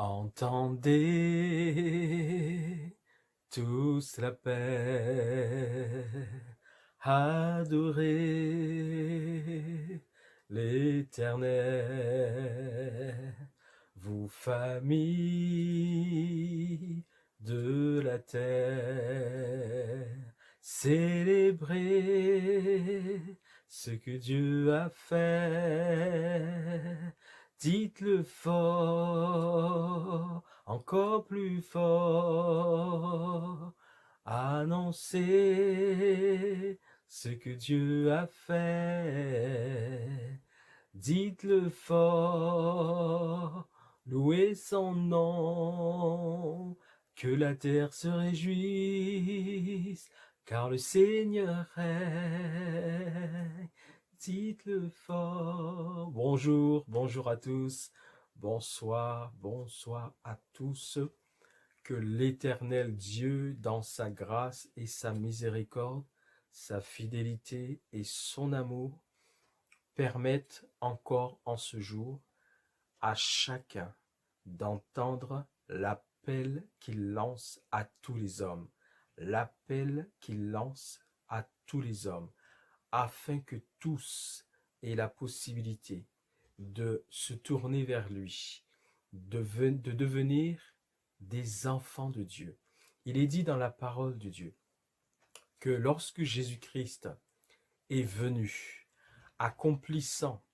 Entendez tous la paix, adorez l'Éternel, vous familles de la terre, célébrez ce que Dieu a fait. Dites-le fort, encore plus fort, annoncez ce que Dieu a fait. Dites-le fort, louez son nom, que la terre se réjouisse, car le Seigneur règne. Dites-le fort. Bonjour, bonjour à tous. Bonsoir, bonsoir à tous. Que l'Éternel Dieu, dans sa grâce et sa miséricorde, sa fidélité et son amour, permettent encore en ce jour à chacun d'entendre l'appel qu'il lance à tous les hommes. L'appel qu'il lance à tous les hommes, afin que tous aient la possibilité de se tourner vers lui, de devenir des enfants de Dieu. Il est dit dans la parole de Dieu que lorsque Jésus-Christ est venu, accomplissant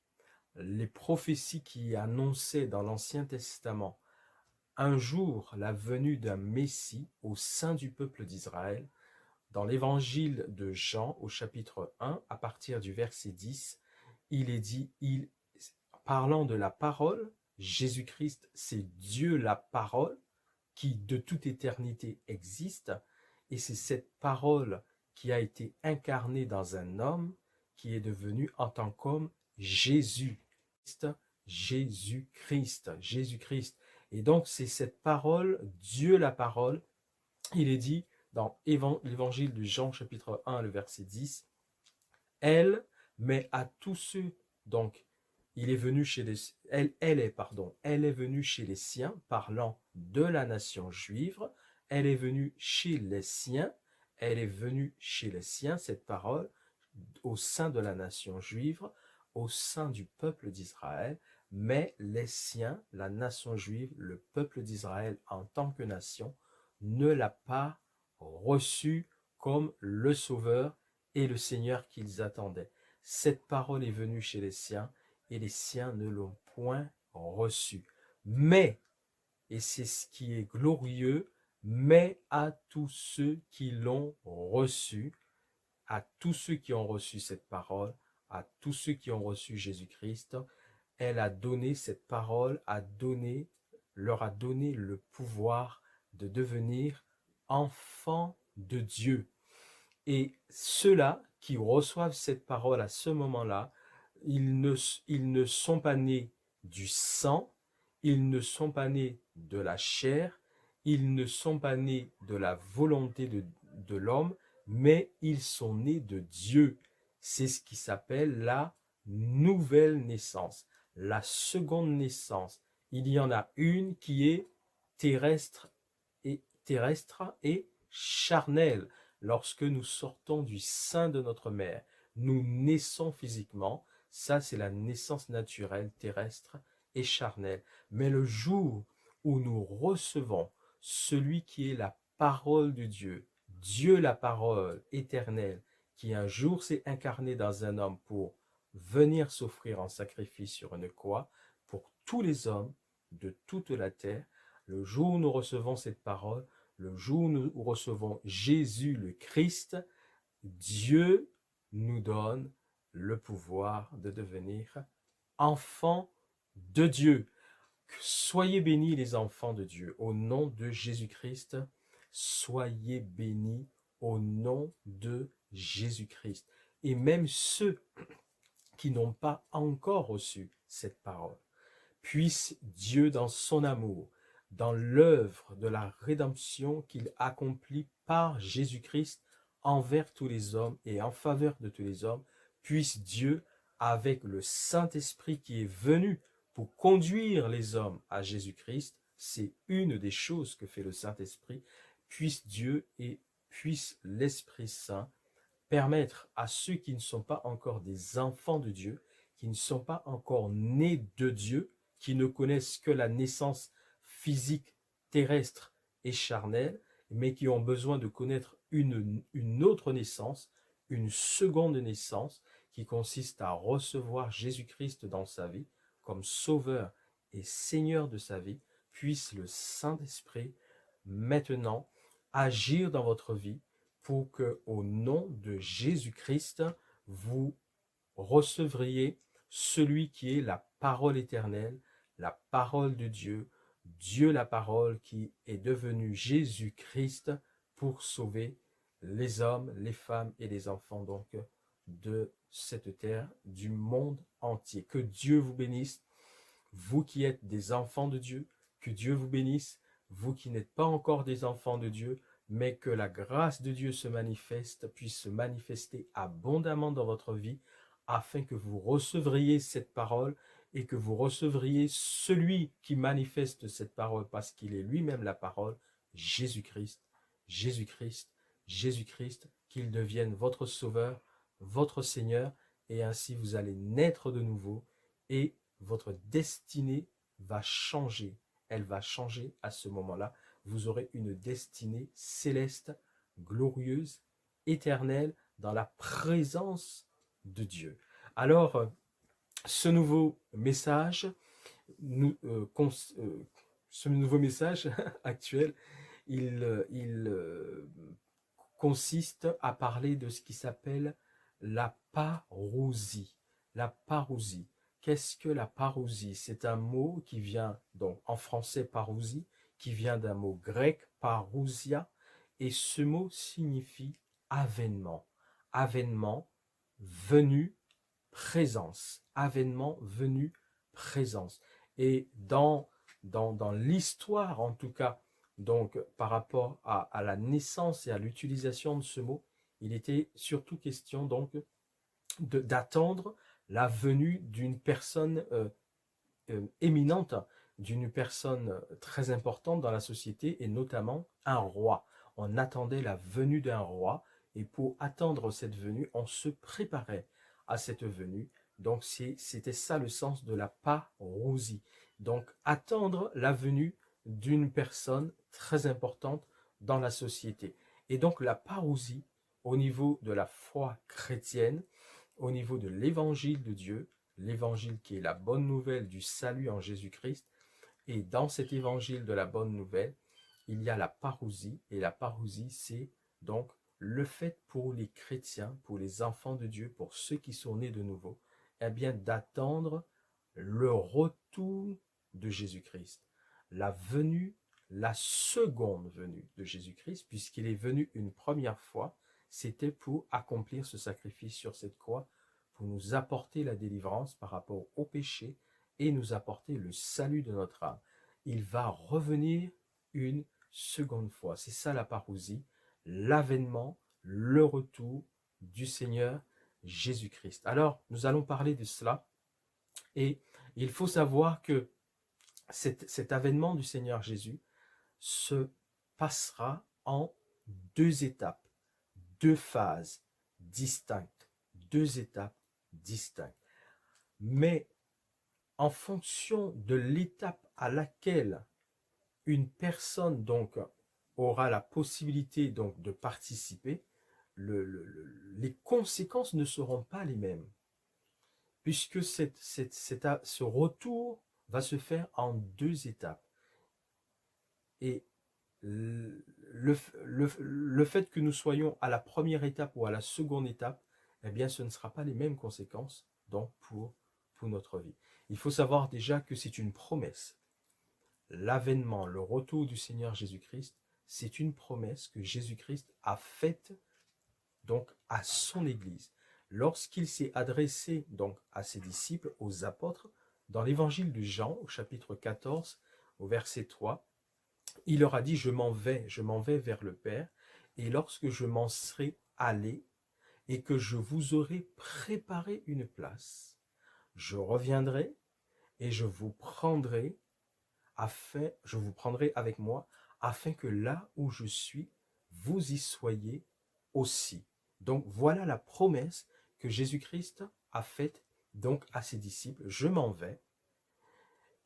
les prophéties qui annonçaient dans l'Ancien Testament un jour la venue d'un Messie au sein du peuple d'Israël, dans l'évangile de Jean au chapitre 1, à partir du verset 10, il est dit, parlant de la parole, Jésus-Christ, c'est Dieu la parole qui de toute éternité existe, et c'est cette parole qui a été incarnée dans un homme qui est devenu en tant qu'homme Jésus. Jésus-Christ, Jésus-Christ. Et donc c'est cette parole, Dieu la parole, il est dit dans l'évangile de Jean chapitre 1, le verset 10, elle, mais à tous ceux, donc il est venu chez les, elle est venue chez les siens, parlant de la nation juive, elle est venue chez les siens, elle est venue chez les siens, cette parole, au sein de la nation juive, au sein du peuple d'Israël, mais les siens, la nation juive, le peuple d'Israël en tant que nation, ne l'a pas reçu comme le Sauveur et le Seigneur qu'ils attendaient. Cette parole est venue chez les siens et les siens ne l'ont point reçu. Mais, et c'est ce qui est glorieux, mais à tous ceux qui l'ont reçu, à tous ceux qui ont reçu cette parole, à tous ceux qui ont reçu Jésus-Christ, elle a donné cette parole, leur a donné le pouvoir de devenir enfants de Dieu. Et ceux-là qui reçoivent cette parole à ce moment-là, ils ne sont pas nés du sang, ils ne sont pas nés de la chair, ils ne sont pas nés de la volonté de l'homme, mais ils sont nés de Dieu. C'est ce qui s'appelle la nouvelle naissance, la seconde naissance. Il y en a une qui est terrestre et charnelle. Lorsque nous sortons du sein de notre mère, nous naissons physiquement. Ça, c'est la naissance naturelle, terrestre et charnelle. Mais le jour où nous recevons celui qui est la parole de Dieu, Dieu la parole éternelle, qui un jour s'est incarné dans un homme pour venir s'offrir en sacrifice sur une croix pour tous les hommes de toute la terre, le jour où nous recevons cette parole, le jour où nous recevons Jésus le Christ, Dieu nous donne le pouvoir de devenir enfants de Dieu. Soyez bénis les enfants de Dieu. Au nom de Jésus-Christ, soyez bénis au nom de Jésus-Christ. Et même ceux qui n'ont pas encore reçu cette parole, puisse Dieu dans son amour, dans l'œuvre de la rédemption qu'il accomplit par Jésus-Christ envers tous les hommes et en faveur de tous les hommes, puisse Dieu, avec le Saint-Esprit qui est venu pour conduire les hommes à Jésus-Christ, c'est une des choses que fait le Saint-Esprit. Puisse Dieu et puisse l'Esprit Saint permettre à ceux qui ne sont pas encore des enfants de Dieu, qui ne sont pas encore nés de Dieu, qui ne connaissent que la naissance physique, terrestre et charnelle, mais qui ont besoin de connaître une autre naissance, une seconde naissance, qui consiste à recevoir Jésus-Christ dans sa vie comme Sauveur et Seigneur de sa vie, puisse le Saint-Esprit maintenant agir dans votre vie pour que, au nom de Jésus-Christ, vous recevriez celui qui est la parole éternelle, la parole de Dieu, Dieu la parole qui est devenu Jésus-Christ pour sauver les hommes, les femmes et les enfants donc de cette terre, du monde entier. Que Dieu vous bénisse, vous qui êtes des enfants de Dieu, que Dieu vous bénisse, vous qui n'êtes pas encore des enfants de Dieu, mais que la grâce de Dieu se manifeste, puisse se manifester abondamment dans votre vie, afin que vous recevriez cette parole et que vous recevriez celui qui manifeste cette parole, parce qu'il est lui-même la parole, Jésus-Christ, Jésus-Christ, Jésus-Christ, qu'il devienne votre Sauveur, votre Seigneur, et ainsi vous allez naître de nouveau, et votre destinée va changer. Elle va changer à ce moment-là. Vous aurez une destinée céleste, glorieuse, éternelle, dans la présence de Dieu. Alors, ce nouveau message, ce nouveau message actuel, il consiste à parler de ce qui s'appelle la parousie. La parousie. Qu'est-ce que la parousie? C'est un mot qui vient, donc en français parousie, qui vient d'un mot grec parousia, et ce mot signifie avènement. Avènement, venu, présence. Avènement, venu, présence. Et dans l'histoire, en tout cas, donc par rapport à la naissance et à l'utilisation de ce mot, il était surtout question donc d'attendre la venue d'une personne éminente, d'une personne très importante dans la société, et notamment un roi. On attendait la venue d'un roi, et pour attendre cette venue, on se préparait à cette venue. Donc c'était ça le sens de la parousie. Donc attendre la venue d'une personne très importante dans la société. Et donc la parousie, au niveau de la foi chrétienne, au niveau de l'évangile de Dieu, l'évangile qui est la bonne nouvelle du salut en Jésus-Christ, et dans cet évangile de la bonne nouvelle, il y a la parousie, et la parousie, c'est donc le fait pour les chrétiens, pour les enfants de Dieu, pour ceux qui sont nés de nouveau, eh bien d'attendre le retour de Jésus-Christ, la venue, la seconde venue de Jésus-Christ, puisqu'il est venu une première fois, c'était pour accomplir ce sacrifice sur cette croix, pour nous apporter la délivrance par rapport au péché et nous apporter le salut de notre âme. Il va revenir une seconde fois. C'est ça la parousie, l'avènement, le retour du Seigneur Jésus-Christ. Alors, nous allons parler de cela, et il faut savoir que cet avènement du Seigneur Jésus se passera en deux étapes, deux phases distinctes, deux étapes distinctes. Mais en fonction de l'étape à laquelle une personne donc aura la possibilité donc de participer, les conséquences ne seront pas les mêmes, puisque ce retour va se faire en deux étapes. Et le fait que nous soyons à la première étape ou à la seconde étape, eh bien ce ne sera pas les mêmes conséquences donc pour notre vie. Il faut savoir déjà que c'est une promesse. L'avènement, le retour du Seigneur Jésus-Christ, c'est une promesse que Jésus-Christ a faite donc à son Église. Lorsqu'il s'est adressé donc à ses disciples, aux apôtres, dans l'évangile de Jean, au chapitre 14, au verset 3, il leur a dit, je m'en vais vers le Père, et lorsque je m'en serai allé, et que je vous aurai préparé une place, je reviendrai et je vous prendrai je vous prendrai avec moi, afin que là où je suis, vous y soyez aussi. Donc voilà la promesse que Jésus-Christ a faite donc à ses disciples. Je m'en vais,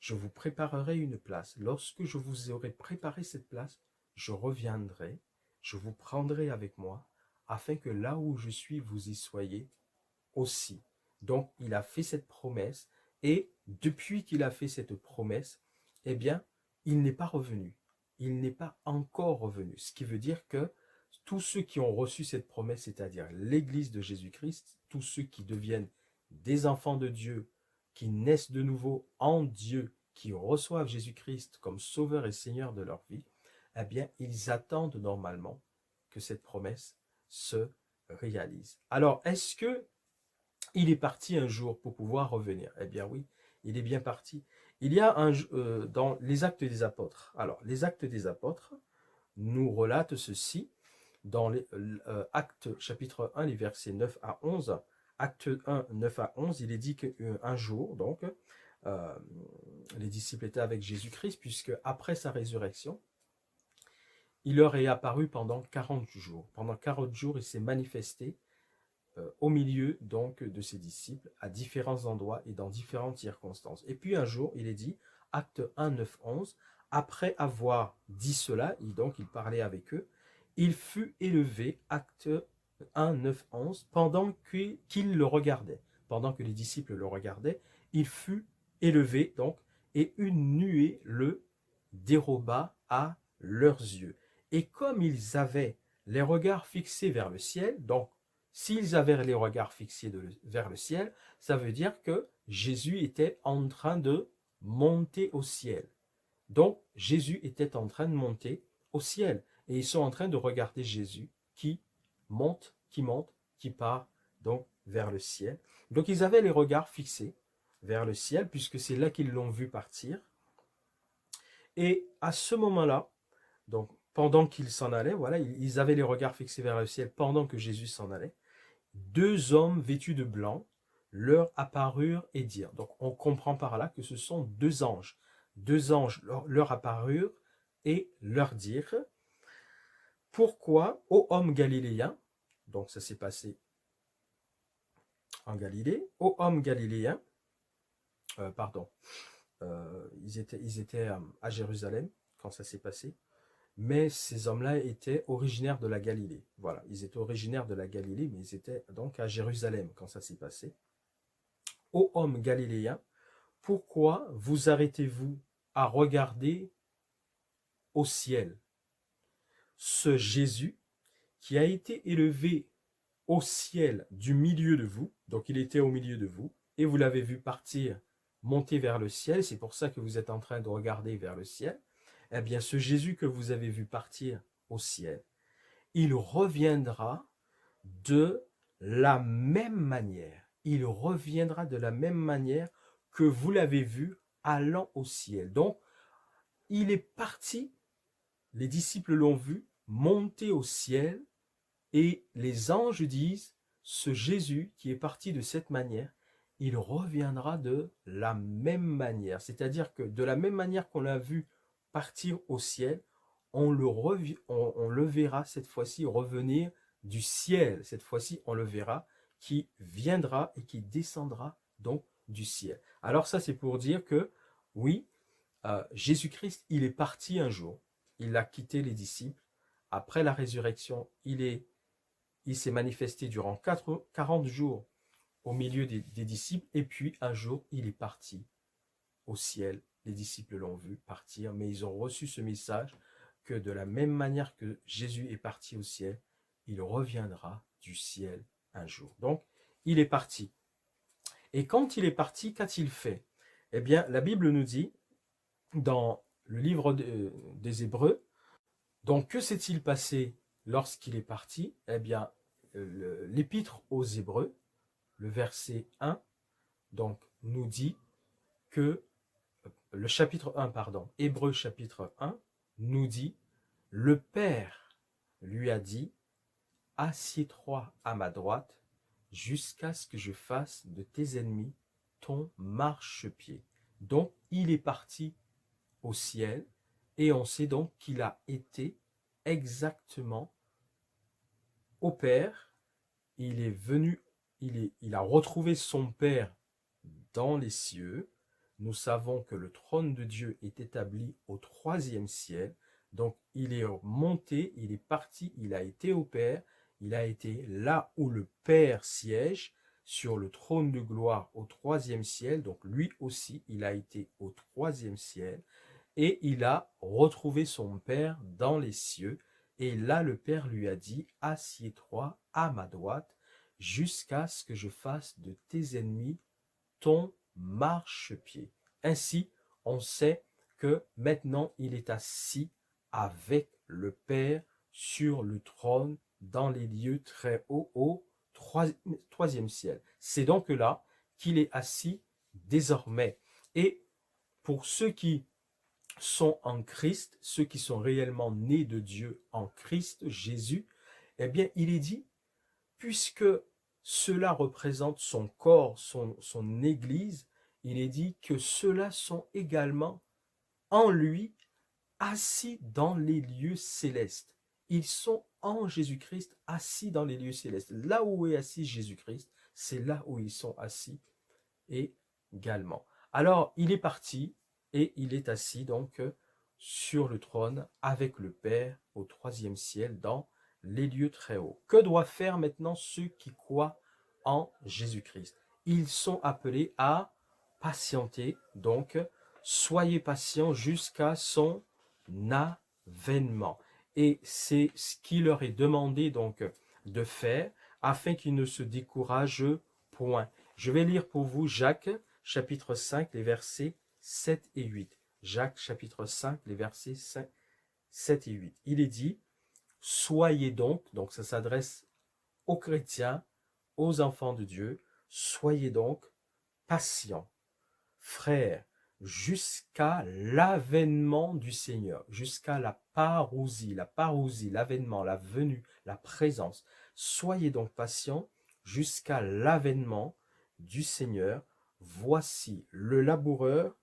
je vous préparerai une place. Lorsque je vous aurai préparé cette place, je reviendrai, je vous prendrai avec moi, afin que là où je suis, vous y soyez aussi. Donc, il a fait cette promesse, et depuis qu'il a fait cette promesse, eh bien, il n'est pas revenu. Il n'est pas encore revenu. Ce qui veut dire que tous ceux qui ont reçu cette promesse, c'est-à-dire l'Église de Jésus-Christ, tous ceux qui deviennent des enfants de Dieu, qui naissent de nouveau en Dieu, qui reçoivent Jésus-Christ comme Sauveur et Seigneur de leur vie, eh bien, ils attendent normalement que cette promesse se réalise. Alors, est-ce que il est parti un jour pour pouvoir revenir? Eh bien oui, il est bien parti. Il y a dans les Actes des Apôtres. Alors, les Actes des Apôtres nous relatent ceci dans les Actes chapitre 1, les versets 9 à 11. Acte 1, 9 à 11, il est dit qu'un jour, donc, euh, les disciples étaient avec Jésus-Christ, puisque après sa résurrection, il leur est apparu pendant 40 jours. Pendant 40 jours, il s'est manifesté au milieu donc de ses disciples à différents endroits et dans différentes circonstances. Et puis un jour, il est dit, acte 1, 9, 11, après avoir dit cela, donc il parlait avec eux, il fut élevé, acte 1, 9, 11, pendant qu'il le regardait, pendant que les disciples le regardaient, il fut élevé, donc, et une nuée le déroba à leurs yeux. Et comme ils avaient les regards fixés vers le ciel, donc s'ils avaient les regards fixés vers le ciel, ça veut dire que Jésus était en train de monter au ciel. Donc, Jésus était en train de monter au ciel. Et ils sont en train de regarder Jésus qui monte, qui part donc vers le ciel. Donc, ils avaient les regards fixés vers le ciel, puisque c'est là qu'ils l'ont vu partir. Et à ce moment-là, donc pendant qu'ils s'en allaient, voilà, ils avaient les regards fixés vers le ciel pendant que Jésus s'en allait. Deux hommes vêtus de blanc leur apparurent et dirent. Donc on comprend par là que ce sont deux anges. Deux anges leur apparurent et leur dirent, pourquoi, ô hommes galiléens, donc ça s'est passé en Galilée, ô hommes galiléens, pardon, ils étaient à Jérusalem quand ça s'est passé, mais ces hommes-là étaient originaires de la Galilée. Voilà, ils étaient originaires de la Galilée, mais ils étaient donc à Jérusalem quand ça s'est passé. Ô hommes galiléens, pourquoi vous arrêtez-vous à regarder au ciel? Ce Jésus qui a été élevé au ciel du milieu de vous, donc il était au milieu de vous, et vous l'avez vu partir, monter vers le ciel, c'est pour ça que vous êtes en train de regarder vers le ciel. Eh bien, ce Jésus que vous avez vu partir au ciel, il reviendra de la même manière. Il reviendra de la même manière que vous l'avez vu allant au ciel. Donc, il est parti, les disciples l'ont vu, monter au ciel, et les anges disent, ce Jésus qui est parti de cette manière, il reviendra de la même manière. C'est-à-dire que de la même manière qu'on l'a vu partir au ciel, on le verra cette fois-ci revenir du ciel. Cette fois-ci, on le verra qui viendra et qui descendra donc du ciel. Alors ça, c'est pour dire que oui, Jésus-Christ, il est parti un jour. Il a quitté les disciples. Après la résurrection, il s'est manifesté durant 40 jours au milieu des disciples, et puis un jour, il est parti au ciel. Les disciples l'ont vu partir, mais ils ont reçu ce message que de la même manière que Jésus est parti au ciel, il reviendra du ciel un jour. Donc, il est parti. Et quand il est parti, qu'a-t-il fait? Eh bien, la Bible nous dit, dans le livre des Hébreux, donc que s'est-il passé lorsqu'il est parti? Eh bien, l'épître aux Hébreux, le verset 1, donc, nous dit que le chapitre 1, pardon, Hébreux chapitre 1, nous dit, le Père lui a dit, assieds-toi à ma droite jusqu'à ce que je fasse de tes ennemis ton marchepied. Donc, il est parti au ciel, et on sait donc qu'il a été exactement au Père. Il est venu, il a retrouvé son Père dans les cieux. Nous savons que le trône de Dieu est établi au troisième ciel. Donc il est monté, il est parti, il a été au Père, il a été là où le Père siège, sur le trône de gloire au troisième ciel. Donc lui aussi, il a été au troisième ciel. Et il a retrouvé son Père dans les cieux. Et là, le Père lui a dit, assieds-toi à ma droite, jusqu'à ce que je fasse de tes ennemis ton marchepied. Ainsi, on sait que maintenant il est assis avec le Père sur le trône dans les lieux très hauts au troisième ciel. C'est donc là qu'il est assis désormais. Et pour ceux qui sont en Christ, ceux qui sont réellement nés de Dieu en Christ Jésus, eh bien, il est dit, puisque cela représente son corps, son Église, il est dit que ceux-là sont également en lui assis dans les lieux célestes. Ils sont en Jésus-Christ assis dans les lieux célestes. Là où est assis Jésus-Christ, c'est là où ils sont assis également. Alors, il est parti et il est assis donc sur le trône avec le Père au troisième ciel dans les lieux très hauts. Que doivent faire maintenant ceux qui croient en Jésus-Christ? Ils sont appelés à patienter, donc soyez patients jusqu'à son avènement. Et c'est ce qui leur est demandé donc de faire afin qu'ils ne se découragent point. Je vais lire pour vous Jacques chapitre 5, les versets 7 et 8. Jacques chapitre 5, les versets 5, 7 et 8. Il est dit, soyez donc ça s'adresse aux chrétiens, aux enfants de Dieu, soyez donc patients, frères, jusqu'à l'avènement du Seigneur, jusqu'à la parousie, l'avènement, la venue, la présence. Soyez donc patients jusqu'à l'avènement du Seigneur. Voici, le laboureur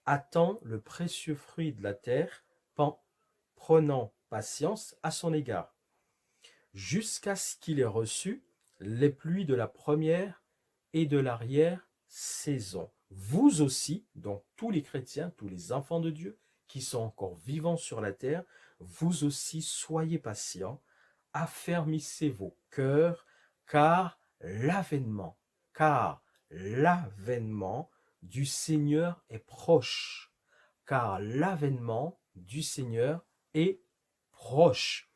attend le précieux fruit de la terre, prenant patience à son égard, jusqu'à ce qu'il ait reçu les pluies de la première et de l'arrière-saison. Vous aussi, donc tous les chrétiens, tous les enfants de Dieu qui sont encore vivants sur la terre, vous aussi soyez patients, affermissez vos cœurs, car l'avènement du Seigneur est proche. Car l'avènement du Seigneur est proche.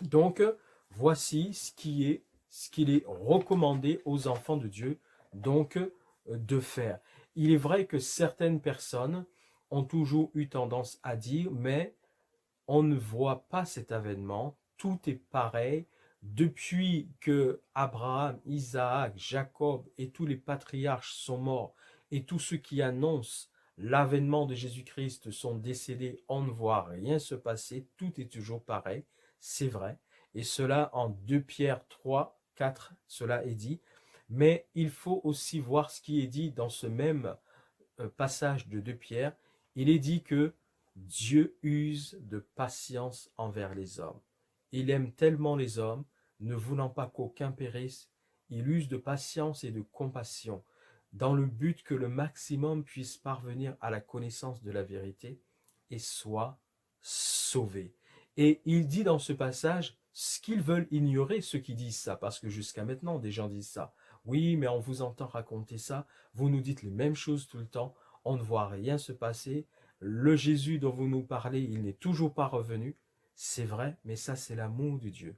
Donc, voici ce qu'il est recommandé aux enfants de Dieu donc de faire. Il est vrai que certaines personnes ont toujours eu tendance à dire, mais on ne voit pas cet avènement, tout est pareil. Depuis que Abraham, Isaac, Jacob et tous les patriarches sont morts et tous ceux qui annoncent l'avènement de Jésus-Christ sont décédés, on ne voit rien se passer, tout est toujours pareil, c'est vrai. Et cela en 2 Pierre 3, 4, cela est dit. Mais il faut aussi voir ce qui est dit dans ce même passage de 2 Pierre. Il est dit que Dieu use de patience envers les hommes. Il aime tellement les hommes, ne voulant pas qu'aucun périsse, il use de patience et de compassion, dans le but que le maximum puisse parvenir à la connaissance de la vérité et soit sauvé. Et il dit dans ce passage ce qu'ils veulent ignorer, ceux qui disent ça, parce que jusqu'à maintenant, des gens disent ça. Oui, mais on vous entend raconter ça, vous nous dites les mêmes choses tout le temps, on ne voit rien se passer, le Jésus dont vous nous parlez, il n'est toujours pas revenu. C'est vrai, mais ça c'est l'amour de Dieu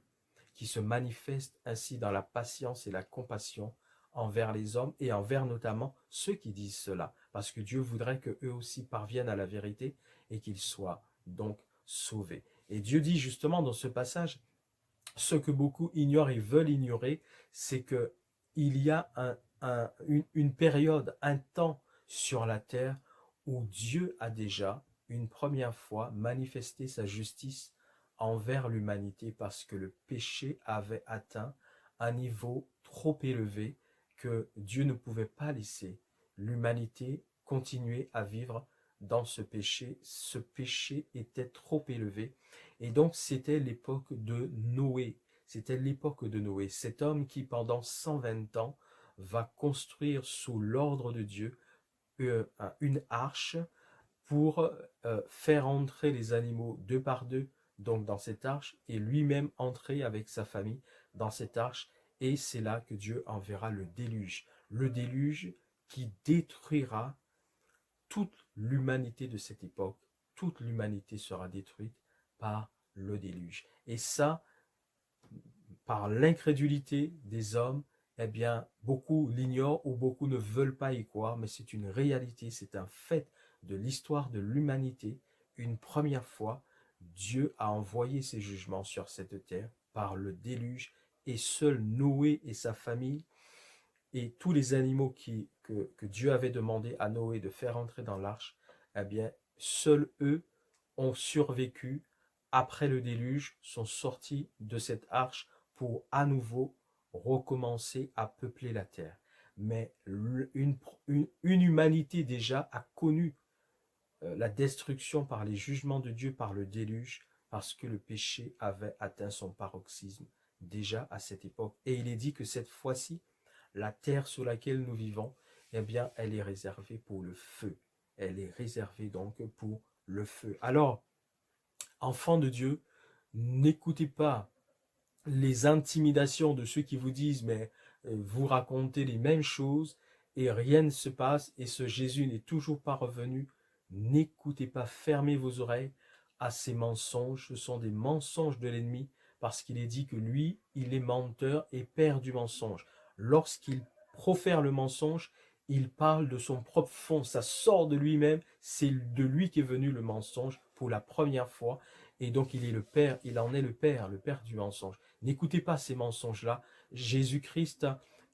qui se manifeste ainsi dans la patience et la compassion envers les hommes et envers notamment ceux qui disent cela. Parce que Dieu voudrait qu'eux aussi parviennent à la vérité et qu'ils soient donc sauvés. Et Dieu dit justement dans ce passage, ce que beaucoup ignorent et veulent ignorer, c'est que il y a une période, un temps sur la terre où Dieu a déjà une première fois manifesté sa justice envers l'humanité parce que le péché avait atteint un niveau trop élevé que Dieu ne pouvait pas laisser l'humanité continuer à vivre dans ce péché était trop élevé. Et donc c'était l'époque de Noé. C'était l'époque de Noé. Cet homme qui pendant 120 ans va construire sous l'ordre de Dieu une arche pour faire entrer les animaux deux par deux donc dans cette arche et lui-même entrer avec sa famille dans cette arche. Et c'est là que Dieu enverra le déluge qui détruira toute l'humanité de cette époque. Toute l'humanité sera détruite par le déluge. Et ça, par l'incrédulité des hommes, eh bien, beaucoup l'ignorent ou beaucoup ne veulent pas y croire, mais c'est une réalité, c'est un fait de l'histoire de l'humanité. Une première fois, Dieu a envoyé ses jugements sur cette terre par le déluge, et seul Noé et sa famille et tous les animaux que Dieu avait demandé à Noé de faire entrer dans l'arche, eh bien, seuls eux ont survécu après le déluge, sont sortis de cette arche pour à nouveau recommencer à peupler la terre. Mais une humanité déjà a connu la destruction par les jugements de Dieu, par le déluge, parce que le péché avait atteint son paroxysme déjà à cette époque. Et il est dit que cette fois-ci, la terre sur laquelle nous vivons, eh bien, elle est réservée pour le feu. Elle est réservée donc pour le feu. Alors, enfants de Dieu, n'écoutez pas les intimidations de ceux qui vous disent, mais vous racontez les mêmes choses et rien ne se passe et ce Jésus n'est toujours pas revenu. N'écoutez pas, fermez vos oreilles à ces mensonges. Ce sont des mensonges de l'ennemi parce qu'il est dit que lui, il est menteur et père du mensonge. Lorsqu'il profère le mensonge, il parle de son propre fond, ça sort de lui-même, c'est de lui qu'est venu le mensonge pour la première fois. Et donc il est le père, il en est le père du mensonge. N'écoutez pas ces mensonges-là. Jésus-Christ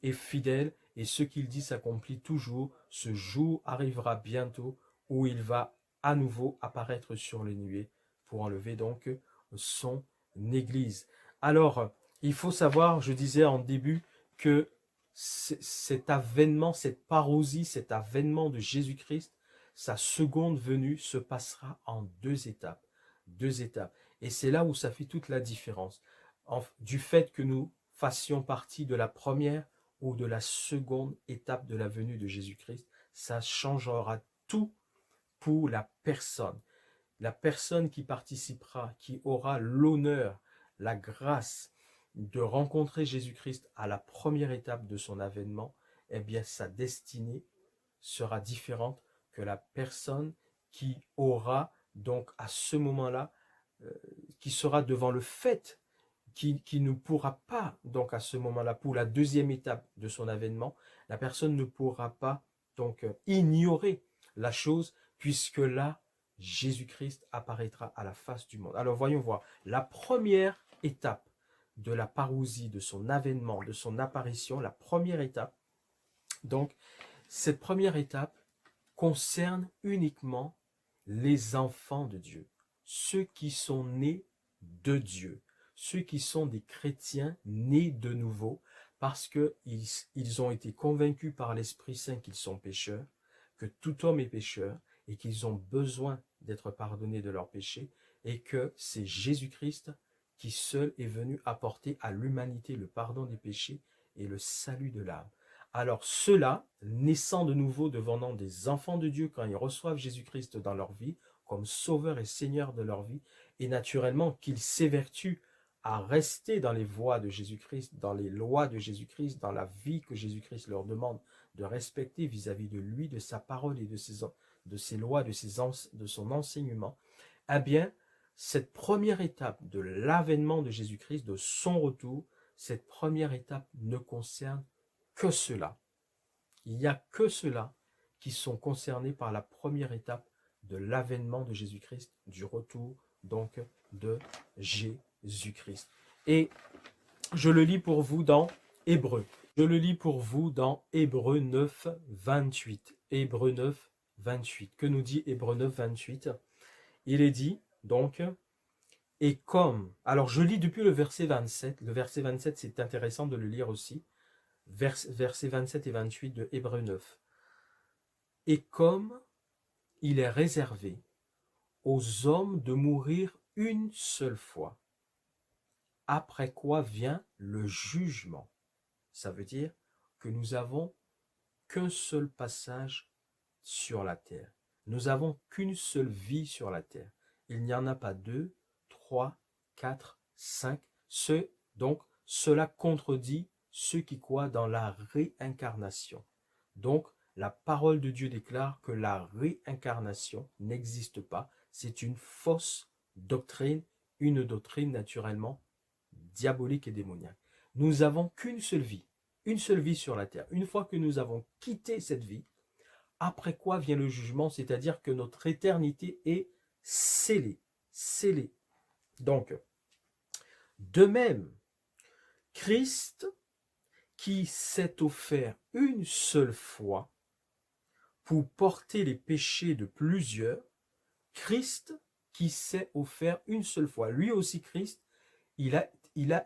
est fidèle et ce qu'il dit s'accomplit toujours. Ce jour arrivera bientôt où il va à nouveau apparaître sur les nuées pour enlever donc son Église. Alors, il faut savoir, je disais en début, que cet avènement, cette parousie, cet avènement de Jésus-Christ, sa seconde venue se passera en deux étapes. Deux étapes. Et c'est là où ça fait toute la différence. Du fait que nous fassions partie de la première ou de la seconde étape de la venue de Jésus-Christ, ça changera tout pour la personne. La personne qui participera, qui aura l'honneur, la grâce de rencontrer Jésus-Christ à la première étape de son avènement, eh bien sa destinée sera différente que la personne qui aura donc à ce moment-là, qui sera devant le fait, qui ne pourra pas, donc à ce moment-là, pour la deuxième étape de son avènement, la personne ne pourra pas donc ignorer la chose, puisque là, Jésus-Christ apparaîtra à la face du monde. Alors voyons voir, la première étape de la parousie, de son avènement, de son apparition, la première étape, donc cette première étape concerne uniquement les enfants de Dieu, ceux qui sont nés de Dieu, ceux qui sont des chrétiens nés de nouveau, parce qu'ils ont été convaincus par l'Esprit Saint qu'ils sont pécheurs, que tout homme est pécheur et qu'ils ont besoin d'être pardonnés de leurs péchés, et que c'est Jésus-Christ qui seul est venu apporter à l'humanité le pardon des péchés et le salut de l'âme. Alors ceux-là, naissant de nouveau, devenant des enfants de Dieu quand ils reçoivent Jésus-Christ dans leur vie, comme sauveur et seigneur de leur vie, et naturellement qu'ils s'évertuent à rester dans les voies de Jésus-Christ, dans les lois de Jésus-Christ, dans la vie que Jésus-Christ leur demande de respecter vis-à-vis de lui, de sa parole et de ses lois, de son enseignement, eh bien, cette première étape de l'avènement de Jésus-Christ, de son retour, cette première étape ne concerne que ceux-là. Il n'y a que ceux-là qui sont concernés par la première étape de l'avènement de Jésus-Christ, du retour donc de Jésus-Christ. Et je le lis pour vous dans Hébreux. Je le lis pour vous dans Hébreux 9, 28. Hébreux 9, 28. Que nous dit Hébreux 9, 28? Il est dit, donc, et comme... Alors, je lis depuis le verset 27. Le verset 27, c'est intéressant de le lire aussi. Versets 27 et 28 de Hébreux 9. Et comme il est réservé aux hommes de mourir une seule fois, après quoi vient le jugement. Ça veut dire que nous avons qu'un seul passage sur la terre. Nous avons qu'une seule vie sur la terre. Il n'y en a pas deux, trois, quatre, cinq. Donc, cela contredit ceux qui croient dans la réincarnation. Donc, la parole de Dieu déclare que la réincarnation n'existe pas. C'est une fausse doctrine, une doctrine naturellement diabolique et démoniaque. Nous n'avons qu'une seule vie sur la terre. Une fois que nous avons quitté cette vie, après quoi vient le jugement, c'est-à-dire que notre éternité est scellée, scellée. Donc, de même, Christ, qui s'est offert une seule fois pour porter les péchés de plusieurs, Christ qui s'est offert une seule fois, lui aussi Christ, il a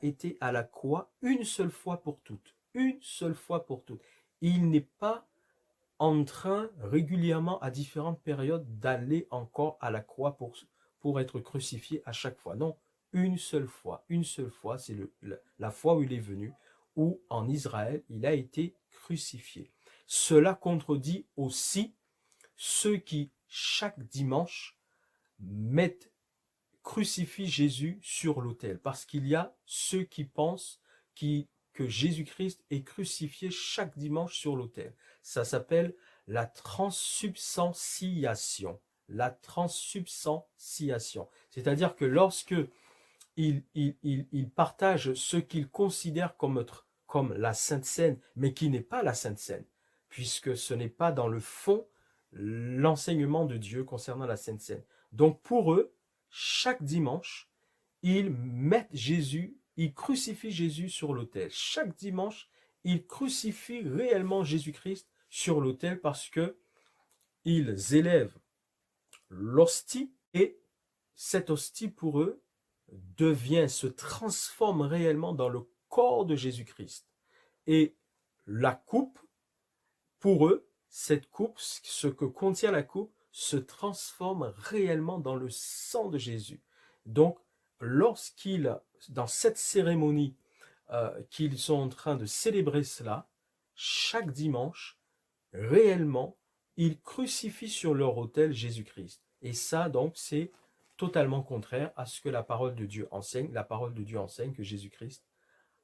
été à la croix une seule fois pour toutes, une seule fois pour toutes. Il n'est pas en train régulièrement à différentes périodes d'aller encore à la croix pour être crucifié à chaque fois. Non, une seule fois, c'est la fois où il est venu, où en Israël, il a été crucifié. Cela contredit aussi ceux qui, chaque dimanche, crucifient Jésus sur l'autel. Parce qu'il y a ceux qui pensent que Jésus-Christ est crucifié chaque dimanche sur l'autel. Ça s'appelle la transsubstantiation. La transsubstantiation. C'est-à-dire que lorsque ils partagent ce qu'ils considèrent comme la Sainte Seine, mais qui n'est pas la Sainte Seine, puisque ce n'est pas dans le fond l'enseignement de Dieu concernant la Sainte Seine. Donc pour eux, chaque dimanche, ils mettent Jésus, ils crucifient Jésus sur l'autel. Chaque dimanche, ils crucifient réellement Jésus-Christ sur l'autel parce que ils élèvent l'hostie et cette hostie pour eux se transforme réellement dans le corps de Jésus-Christ. Et la coupe, pour eux, cette coupe, ce que contient la coupe, se transforme réellement dans le sang de Jésus. Donc, dans cette cérémonie, qu'ils sont en train de célébrer cela, chaque dimanche, réellement, ils crucifient sur leur autel Jésus-Christ. Et ça, donc, c'est totalement contraire à ce que la parole de Dieu enseigne. La parole de Dieu enseigne que Jésus-Christ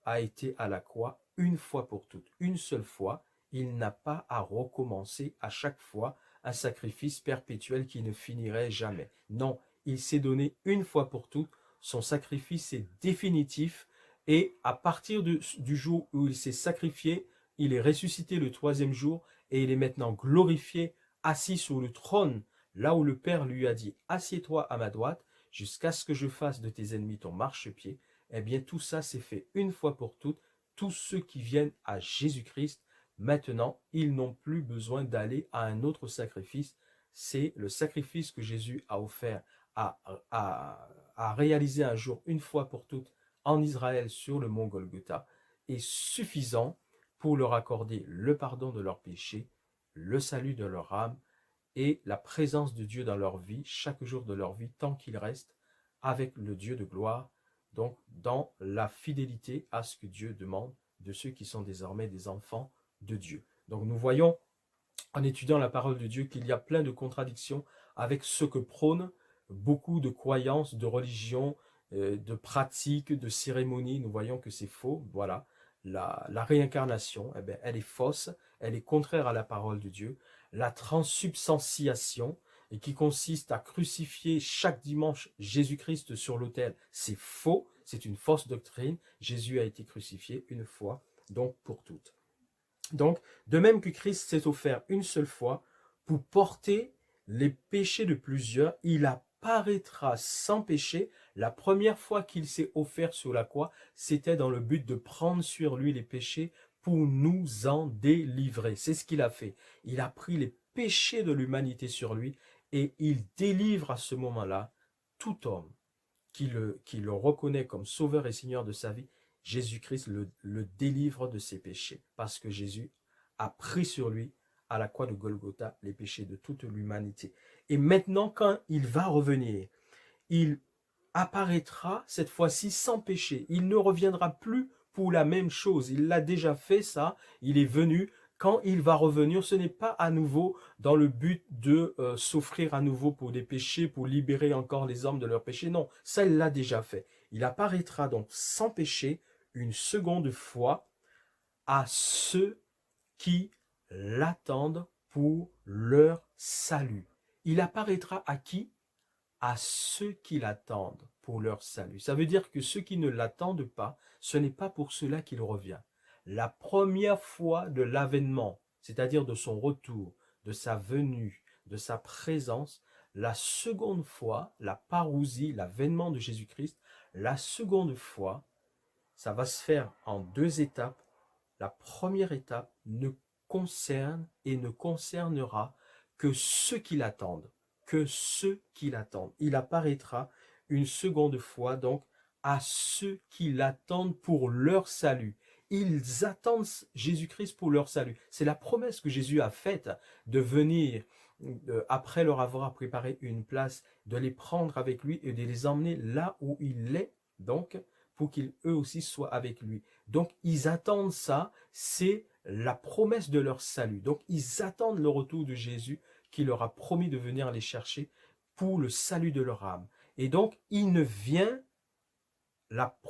a été à la croix une fois pour toutes, une seule fois. Il n'a pas à recommencer à chaque fois un sacrifice perpétuel qui ne finirait jamais. Non, il s'est donné une fois pour toutes. Son sacrifice est définitif et à partir du jour où il s'est sacrifié, il est ressuscité le troisième jour et il est maintenant glorifié, assis sur le trône, là où le Père lui a dit « Assieds-toi à ma droite jusqu'à ce que je fasse de tes ennemis ton marchepied ». Eh bien, tout ça s'est fait une fois pour toutes. Tous ceux qui viennent à Jésus-Christ, maintenant, ils n'ont plus besoin d'aller à un autre sacrifice. C'est le sacrifice que Jésus a offert, à réaliser un jour, une fois pour toutes, en Israël sur le mont Golgotha, est suffisant pour leur accorder le pardon de leurs péchés, le salut de leur âme et la présence de Dieu dans leur vie, chaque jour de leur vie, tant qu'ils restent avec le Dieu de gloire, donc dans la fidélité à ce que Dieu demande de ceux qui sont désormais des enfants de Dieu. Donc nous voyons, en étudiant la parole de Dieu, qu'il y a plein de contradictions avec ce que prônent beaucoup de croyances, de religions, de pratiques, de cérémonies. Nous voyons que c'est faux. Voilà, la réincarnation, eh bien, elle est fausse, elle est contraire à la parole de Dieu. La transsubstantiation, et qui consiste à crucifier chaque dimanche Jésus-Christ sur l'autel, c'est faux, c'est une fausse doctrine. Jésus a été crucifié une fois, donc pour toutes. Donc, de même que Christ s'est offert une seule fois pour porter les péchés de plusieurs, il apparaîtra sans péché. La première fois qu'il s'est offert sur la croix, c'était dans le but de prendre sur lui les péchés pour nous en délivrer. C'est ce qu'il a fait. Il a pris les péchés de l'humanité sur lui et il délivre à ce moment-là tout homme qui le reconnaît comme sauveur et seigneur de sa vie. Jésus-Christ le délivre de ses péchés parce que Jésus a pris sur lui, à la croix de Golgotha les péchés de toute l'humanité. Et maintenant, quand il va revenir, il apparaîtra cette fois-ci sans péché. Il ne reviendra plus pour la même chose. Il l'a déjà fait ça. Il est venu. Quand il va revenir, ce n'est pas à nouveau dans le but de s'offrir à nouveau pour des péchés, pour libérer encore les hommes de leurs péchés. Non, ça il l'a déjà fait. Il apparaîtra donc sans péché une seconde fois à ceux qui l'attendent pour leur salut. Il apparaîtra à qui? À ceux qui l'attendent pour leur salut. Ça veut dire que ceux qui ne l'attendent pas, ce n'est pas pour cela qu'il revient. La première fois de l'avènement, c'est-à-dire de son retour, de sa venue, de sa présence, la seconde fois, la parousie, l'avènement de Jésus-Christ, la seconde fois, ça va se faire en deux étapes. La première étape ne concerne et ne concernera que ceux qui l'attendent, que ceux qui l'attendent. Il apparaîtra une seconde fois donc à ceux qui l'attendent pour leur salut. Ils attendent Jésus-Christ pour leur salut. C'est la promesse que Jésus a faite de venir après leur avoir préparé une place, de les prendre avec lui et de les emmener là où il est, donc pour qu'ils eux aussi soient avec lui. Donc ils attendent ça, c'est la promesse de leur salut. Donc ils attendent le retour de Jésus qui leur a promis de venir les chercher pour le salut de leur âme. Et donc il ne vient,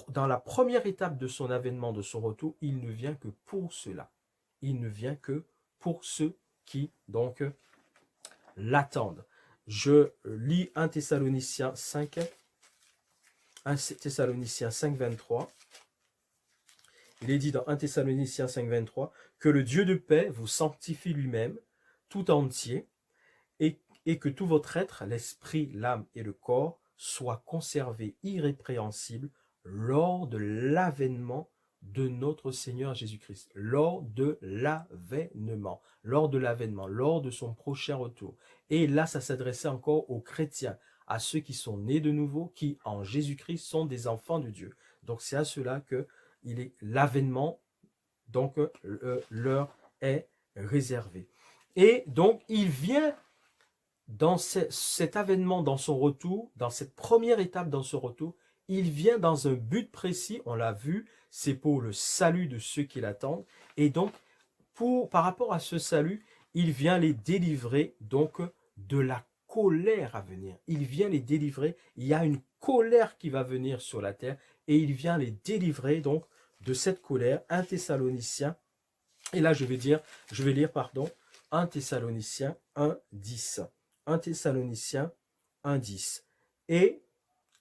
dans la première étape de son avènement, de son retour, il ne vient que pour cela. Il ne vient que pour ceux qui donc l'attendent. Je lis 1 Thessaloniciens 5, 1 Thessaloniciens 5, 23. Il est dit dans 1 Thessaloniciens 5, 23, que le Dieu de paix vous sanctifie lui-même, tout entier, et que tout votre être, l'esprit, l'âme et le corps, soient conservés irrépréhensibles lors de l'avènement de notre Seigneur Jésus-Christ, lors de l'avènement, lors de son prochain retour. Et là, ça s'adressait encore aux chrétiens, à ceux qui sont nés de nouveau, qui en Jésus-Christ sont des enfants de Dieu. Donc c'est à cela que l'avènement donc leur est réservé. Et donc il vient dans cet avènement, dans son retour, dans cette première étape dans ce retour, il vient dans un but précis, on l'a vu, c'est pour le salut de ceux qui l'attendent. Et donc, par rapport à ce salut, il vient les délivrer donc de la colère à venir. Il vient les délivrer, il y a une colère qui va venir sur la terre et il vient les délivrer donc de cette colère. 1 Thessaloniciens, et là je vais lire 1 Thessaloniciens 1, 10. 1 Thessaloniciens 1, 10. Et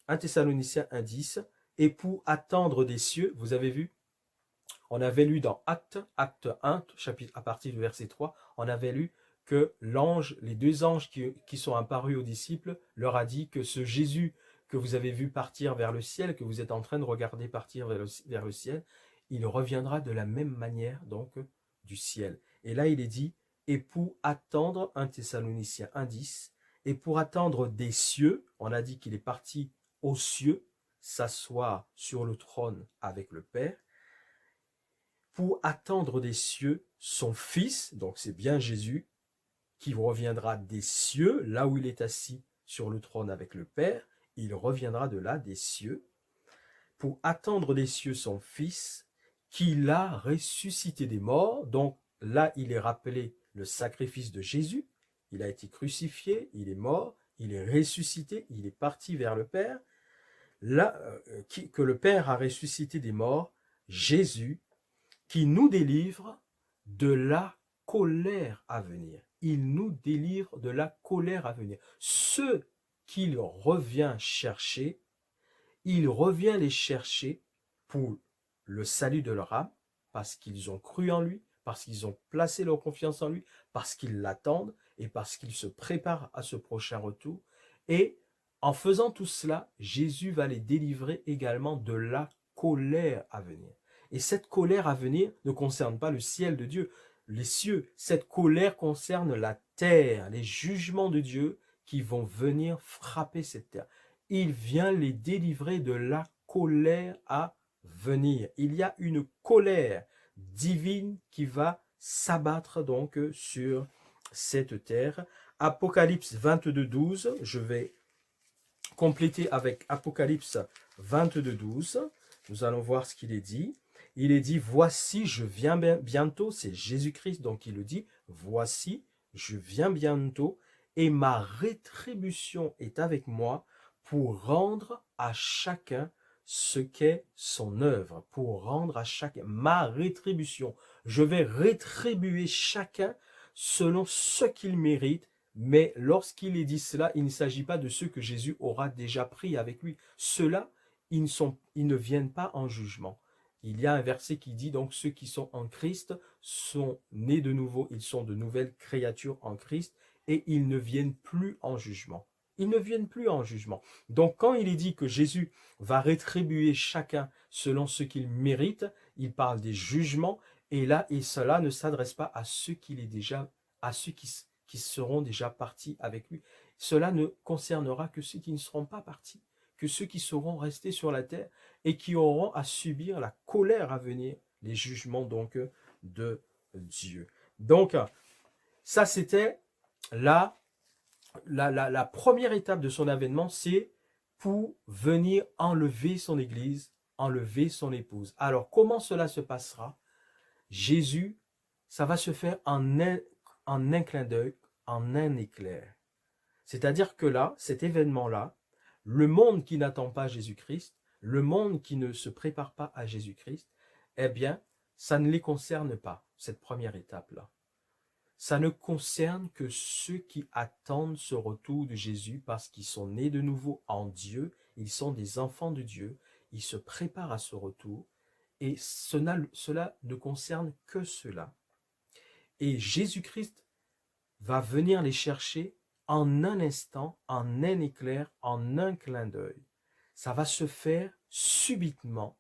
1 Thessaloniciens 1, 10. Et pour attendre des cieux, vous avez vu, on avait lu dans acte 1, chapitre, à partir du verset 3, on avait lu que les deux anges qui sont apparus aux disciples, leur a dit que ce Jésus que vous avez vu partir vers le ciel, que vous êtes en train de regarder partir vers le ciel, il reviendra de la même manière donc du ciel. Et là il est dit, et pour attendre, 1 Thessaloniciens 1, 10, et pour attendre des cieux, on a dit qu'il est parti aux cieux, s'asseoir sur le trône avec le Père, pour attendre des cieux son Fils, donc c'est bien Jésus, qui reviendra des cieux, là où il est assis sur le trône avec le Père, il reviendra de là des cieux, pour attendre des cieux son Fils, qui l'a ressuscité des morts. Donc là, il est rappelé le sacrifice de Jésus, il a été crucifié, il est mort, il est ressuscité, il est parti vers le Père, là, que le Père a ressuscité des morts, Jésus, qui nous délivre de la colère à venir. Il nous délivre de la colère à venir. Ceux qu'il revient chercher, il revient les chercher pour le salut de leur âme, parce qu'ils ont cru en lui, parce qu'ils ont placé leur confiance en lui, parce qu'ils l'attendent et parce qu'ils se préparent à ce prochain retour. Et en faisant tout cela, Jésus va les délivrer également de la colère à venir. Et cette colère à venir ne concerne pas le ciel de Dieu, les cieux. Cette colère concerne la terre, les jugements de Dieu qui vont venir frapper cette terre. Il vient les délivrer de la colère à venir. Il y a une colère divine qui va s'abattre donc sur cette terre. Apocalypse 22, 12, je vais compléter avec Apocalypse 22, 12. Nous allons voir ce qu'il est dit. Il est dit, voici, je viens bientôt, c'est Jésus-Christ donc qui le dit, voici, je viens bientôt, et ma rétribution est avec moi pour rendre à chacun ce qu'est son œuvre, pour rendre à chacun ma rétribution. Je vais rétribuer chacun selon ce qu'il mérite, mais lorsqu'il est dit cela, il ne s'agit pas de ceux que Jésus aura déjà pris avec lui. Ceux-là, ils ne viennent pas en jugement. Il y a un verset qui dit donc ceux qui sont en Christ sont nés de nouveau, ils sont de nouvelles créatures en Christ et ils ne viennent plus en jugement. Ils ne viennent plus en jugement. Donc quand il est dit que Jésus va rétribuer chacun selon ce qu'il mérite, il parle des jugements et là et cela ne s'adresse pas à ceux qu'il est déjà, à ceux qui seront déjà partis avec lui. Cela ne concernera que ceux qui ne seront pas partis, que ceux qui seront restés sur la terre et qui auront à subir la colère à venir, les jugements donc de Dieu. Donc, ça c'était la première étape de son avènement, c'est pour venir enlever son église, enlever son épouse. Alors, comment cela se passera? Jésus, ça va se faire en un clin d'œil, en un éclair. C'est-à-dire que là, cet événement-là, le monde qui n'attend pas Jésus-Christ, le monde qui ne se prépare pas à Jésus-Christ, eh bien, ça ne les concerne pas, cette première étape-là. Ça ne concerne que ceux qui attendent ce retour de Jésus parce qu'ils sont nés de nouveau en Dieu, ils sont des enfants de Dieu, ils se préparent à ce retour, et cela ne concerne que cela. Et Jésus-Christ va venir les chercher en un instant, en un éclair, en un clin d'œil. Ça va se faire subitement,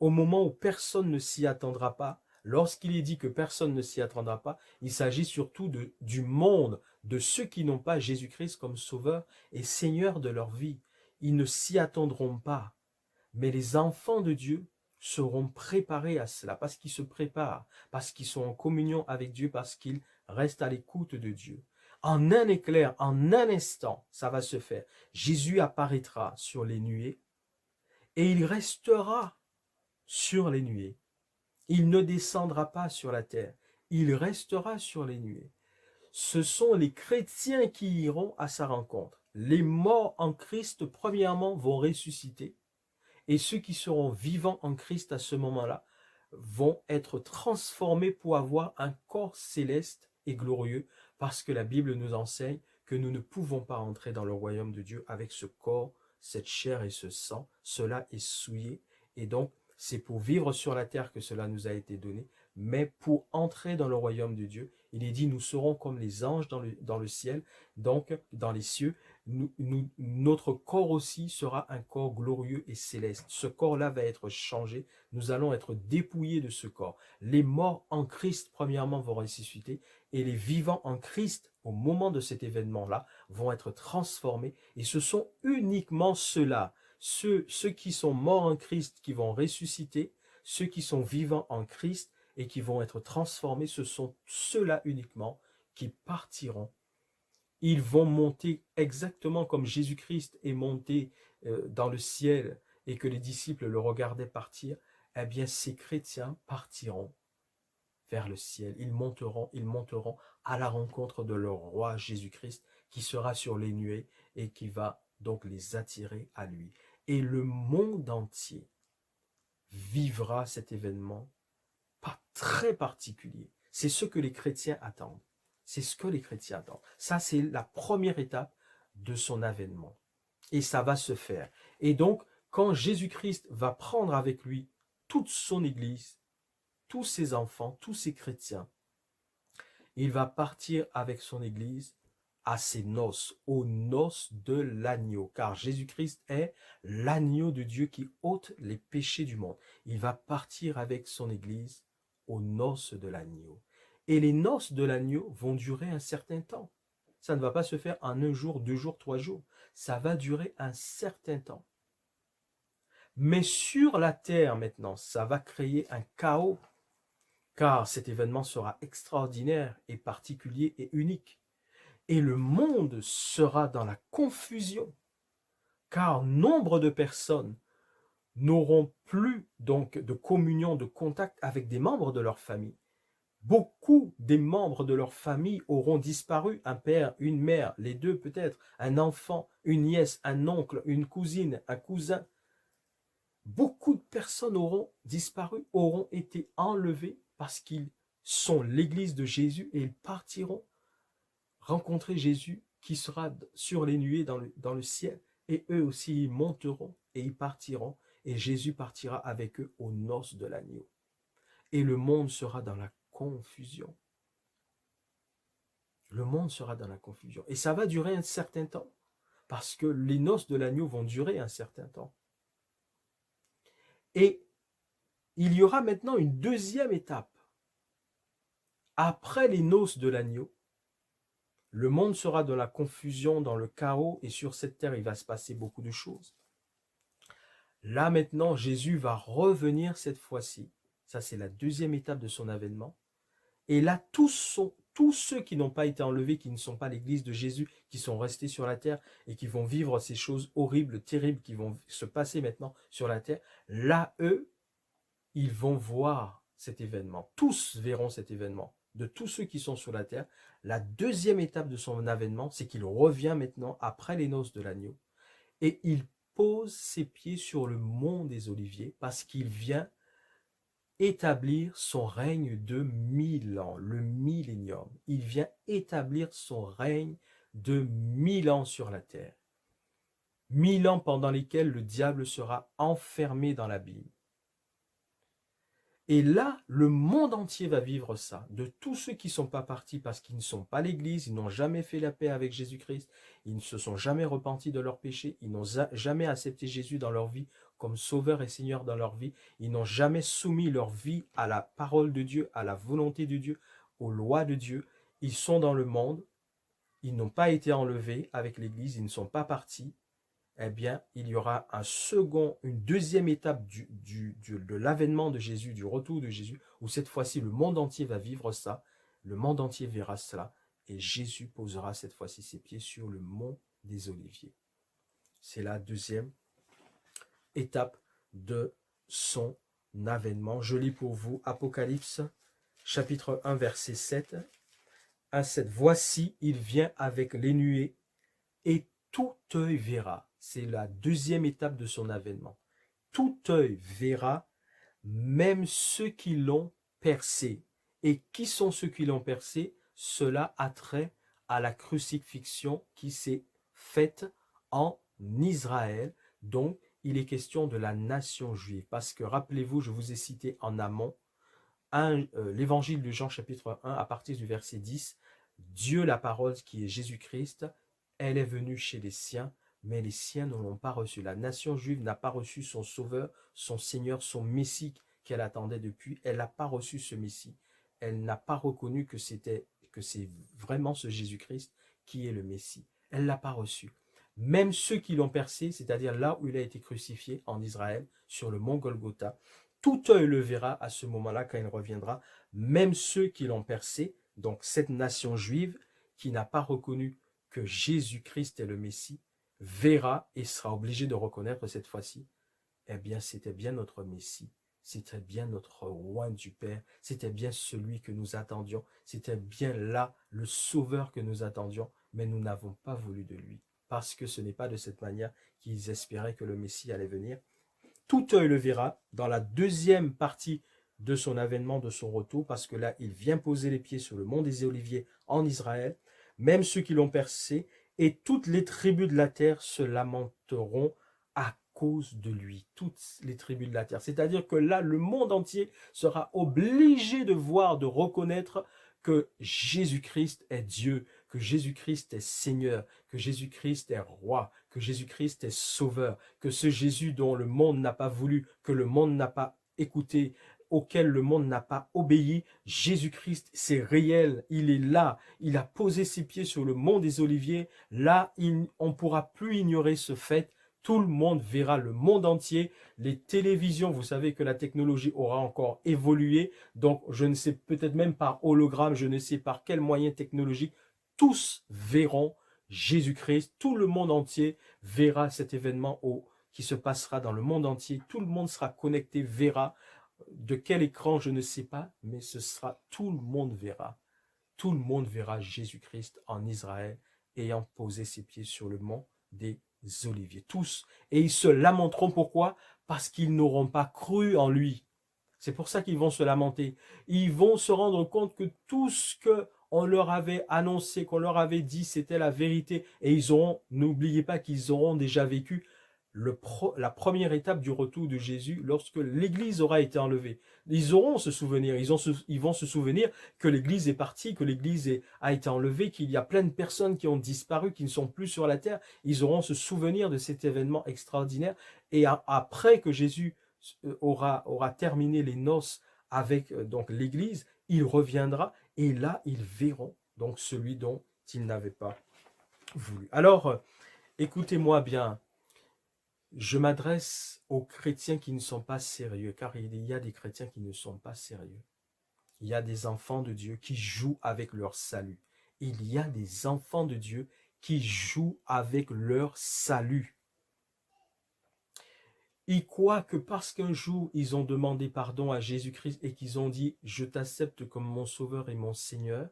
au moment où personne ne s'y attendra pas. Lorsqu'il est dit que personne ne s'y attendra pas, il s'agit surtout du monde, de ceux qui n'ont pas Jésus-Christ comme sauveur et Seigneur de leur vie. Ils ne s'y attendront pas. Mais les enfants de Dieu seront préparés à cela, parce qu'ils se préparent, parce qu'ils sont en communion avec Dieu, parce qu'ils restent à l'écoute de Dieu. En un éclair, en un instant, ça va se faire. Jésus apparaîtra sur les nuées et il restera sur les nuées. Il ne descendra pas sur la terre, il restera sur les nuées. Ce sont les chrétiens qui iront à sa rencontre. Les morts en Christ, premièrement, vont ressusciter. Et ceux qui seront vivants en Christ à ce moment-là vont être transformés pour avoir un corps céleste et glorieux, parce que la Bible nous enseigne que nous ne pouvons pas entrer dans le royaume de Dieu avec ce corps, cette chair et ce sang. Cela est souillé. Et donc, c'est pour vivre sur la terre que cela nous a été donné. Mais pour entrer dans le royaume de Dieu, il est dit, nous serons comme les anges dans le ciel, donc dans les cieux. Notre corps aussi sera un corps glorieux et céleste. Ce corps-là va être changé. Nous allons être dépouillés de ce corps. Les morts en Christ, premièrement, vont ressusciter et les vivants en Christ, au moment de cet événement-là, vont être transformés. Et ce sont uniquement ceux-là, ceux qui sont morts en Christ, qui vont ressusciter, ceux qui sont vivants en Christ et qui vont être transformés, ce sont ceux-là uniquement qui partiront. Ils vont monter exactement comme Jésus-Christ est monté dans le ciel et que les disciples le regardaient partir. Eh bien, ces chrétiens partiront vers le ciel. Ils monteront à la rencontre de leur roi Jésus-Christ qui sera sur les nuées et qui va donc les attirer à lui. Et le monde entier vivra cet événement pas très particulier. C'est ce que les chrétiens attendent. C'est ce que les chrétiens attendent. Ça, c'est la première étape de son avènement. Et ça va se faire. Et donc, quand Jésus-Christ va prendre avec lui toute son Église, tous ses enfants, tous ses chrétiens, il va partir avec son Église à ses noces, aux noces de l'agneau, car Jésus-Christ est l'agneau de Dieu qui ôte les péchés du monde. Il va partir avec son Église aux noces de l'agneau. Et les noces de l'agneau vont durer un certain temps. Ça ne va pas se faire en un jour, 2 jours, 3 jours. Ça va durer un certain temps. Mais sur la terre maintenant, ça va créer un chaos. car cet événement sera extraordinaire et particulier et unique. Et le monde sera dans la confusion, car nombre de personnes n'auront plus donc de communion, de contact avec des membres de leur famille. Beaucoup des membres de leur famille auront disparu, un père, une mère, les deux peut-être, un enfant, une nièce, un oncle, une cousine, un cousin. Beaucoup de personnes auront disparu, auront été enlevées parce qu'ils sont l'église de Jésus et ils partiront rencontrer Jésus qui sera sur les nuées dans le ciel. Et eux aussi, ils monteront et ils partiront et Jésus partira avec eux aux noces de l'agneau. Et le monde sera dans la confusion. Le monde sera dans la confusion. Et ça va durer un certain temps, parce que les noces de l'agneau vont durer un certain temps. Et il y aura maintenant une deuxième étape. Après les noces de l'agneau, le monde sera dans la confusion, dans le chaos, et sur cette terre, il va se passer beaucoup de choses. Là maintenant, Jésus va revenir cette fois-ci. Ça, c'est la deuxième étape de son avènement. Et là, tous ceux qui n'ont pas été enlevés, qui ne sont pas l'église de Jésus, qui sont restés sur la terre et qui vont vivre ces choses horribles, terribles, qui vont se passer maintenant sur la terre, là, eux, ils vont voir cet événement. Tous verront cet événement. De tous ceux qui sont sur la terre, la deuxième étape de son avènement, c'est qu'il revient maintenant après les noces de l'agneau et il pose ses pieds sur le mont des Oliviers parce qu'il vient établir son règne de 1000 ans, le millénium. Il vient établir son règne de 1000 ans sur la terre. 1000 ans pendant lesquels le diable sera enfermé dans l'abîme. Et là, le monde entier va vivre ça. De tous ceux qui ne sont pas partis parce qu'ils ne sont pas l'Église, ils n'ont jamais fait la paix avec Jésus-Christ, ils ne se sont jamais repentis de leurs péchés, ils n'ont jamais accepté Jésus dans leur vie comme Sauveur et Seigneur dans leur vie, ils n'ont jamais soumis leur vie à la parole de Dieu, à la volonté de Dieu, aux lois de Dieu. Ils sont dans le monde, ils n'ont pas été enlevés avec l'Église, ils ne sont pas partis. Eh bien, il y aura une deuxième étape de l'avènement de Jésus, du retour de Jésus, où cette fois-ci, le monde entier va vivre ça, le monde entier verra cela, et Jésus posera cette fois-ci ses pieds sur le mont des Oliviers. C'est la deuxième étape de son avènement. Je lis pour vous Apocalypse, chapitre 1, verset 7. 1,7. Voici, il vient avec les nuées, et tout œil verra. C'est la deuxième étape de son avènement. Tout œil verra, même ceux qui l'ont percé. Et qui sont ceux qui l'ont percé? Cela a trait à la crucifixion qui s'est faite en Israël. Donc, il est question de la nation juive. Parce que, rappelez-vous, je vous ai cité en amont l'évangile de Jean chapitre 1 à partir du verset 10. Dieu, la parole qui est Jésus-Christ, elle est venue chez les siens, mais les siens ne l'ont pas reçu. La nation juive n'a pas reçu son sauveur, son Seigneur, son Messie qu'elle attendait depuis. Elle n'a pas reçu ce Messie. Elle n'a pas reconnu que c'est vraiment ce Jésus-Christ qui est le Messie. Elle ne l'a pas reçu. Même ceux qui l'ont percé, c'est-à-dire là où il a été crucifié en Israël, sur le mont Golgotha, tout œil le verra à ce moment-là quand il reviendra. Même ceux qui l'ont percé, donc cette nation juive qui n'a pas reconnu que Jésus-Christ est le Messie, verra et sera obligé de reconnaître cette fois-ci, eh bien, c'était bien notre Messie, c'était bien notre roi du Père, c'était bien celui que nous attendions, c'était bien là le Sauveur que nous attendions, mais nous n'avons pas voulu de lui, parce que ce n'est pas de cette manière qu'ils espéraient que le Messie allait venir. Tout œil le verra dans la deuxième partie de son avènement, de son retour, parce que là, il vient poser les pieds sur le mont des Oliviers en Israël, même ceux qui l'ont percé, et toutes les tribus de la terre se lamenteront à cause de lui, toutes les tribus de la terre. C'est-à-dire que là, le monde entier sera obligé de voir, de reconnaître que Jésus-Christ est Dieu, que Jésus-Christ est Seigneur, que Jésus-Christ est roi, que Jésus-Christ est sauveur, que ce Jésus dont le monde n'a pas voulu, que le monde n'a pas écouté, auquel le monde n'a pas obéi, Jésus-Christ, c'est réel, il est là, il a posé ses pieds sur le mont des Oliviers, là, on ne pourra plus ignorer ce fait Tout le monde verra, le monde entier, les télévisions, vous savez que la technologie aura encore évolué, donc je ne sais peut-être même par hologramme, je ne sais par quel moyen technologique, tous verront Jésus-Christ, tout le monde entier verra cet événement qui se passera dans le monde entier, tout le monde sera connecté, verra, de quel écran je ne sais pas, mais ce sera, tout le monde verra. Tout le monde verra Jésus-Christ en Israël ayant posé ses pieds sur le mont des Oliviers. Tous. Et ils se lamenteront. Pourquoi? Parce qu'ils n'auront pas cru en lui. C'est pour ça qu'ils vont se lamenter. Ils vont se rendre compte que tout ce qu'on leur avait annoncé, qu'on leur avait dit, c'était la vérité. Et ils auront, n'oubliez pas qu'ils auront déjà vécu la première étape du retour de Jésus lorsque l'Église aura été enlevée. Ils auront ce souvenir, ils vont se souvenir que l'Église est partie, que l'Église a été enlevée, qu'il y a plein de personnes qui ont disparu, qui ne sont plus sur la terre. Ils auront ce souvenir de cet événement extraordinaire. Et après que Jésus aura terminé les noces avec donc l'Église, il reviendra et là, ils verront donc celui dont ils n'avaient pas voulu. Alors, écoutez-moi bien. Je m'adresse aux chrétiens qui ne sont pas sérieux, car il y a des chrétiens qui ne sont pas sérieux. Il y a des enfants de Dieu qui jouent avec leur salut. Il y a des enfants de Dieu qui jouent avec leur salut. Ils croient que parce qu'un jour, ils ont demandé pardon à Jésus-Christ et qu'ils ont dit « Je t'accepte comme mon sauveur et mon Seigneur »,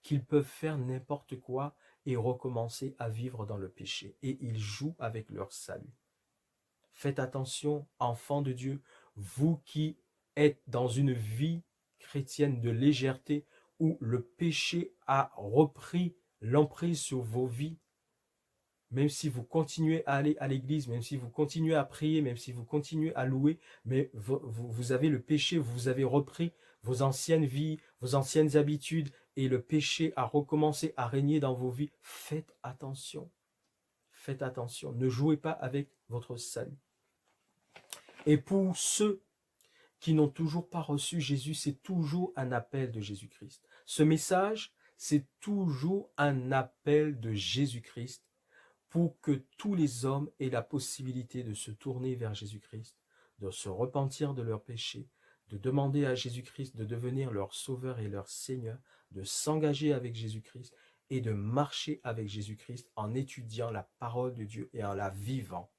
qu'ils peuvent faire n'importe quoi et recommencer à vivre dans le péché. Et ils jouent avec leur salut. Faites attention, enfants de Dieu, vous qui êtes dans une vie chrétienne de légèreté où le péché a repris l'emprise sur vos vies, même si vous continuez à aller à l'église, même si vous continuez à prier, même si vous continuez à louer, mais vous avez le péché, vous avez repris vos anciennes vies, vos anciennes habitudes, et le péché a recommencé à régner dans vos vies. Faites attention, ne jouez pas avec votre salut. Et pour ceux qui n'ont toujours pas reçu Jésus, c'est toujours un appel de Jésus-Christ. Ce message, c'est toujours un appel de Jésus-Christ pour que tous les hommes aient la possibilité de se tourner vers Jésus-Christ, de se repentir de leurs péchés, de demander à Jésus-Christ de devenir leur sauveur et leur Seigneur, de s'engager avec Jésus-Christ et de marcher avec Jésus-Christ en étudiant la parole de Dieu et en la vivant.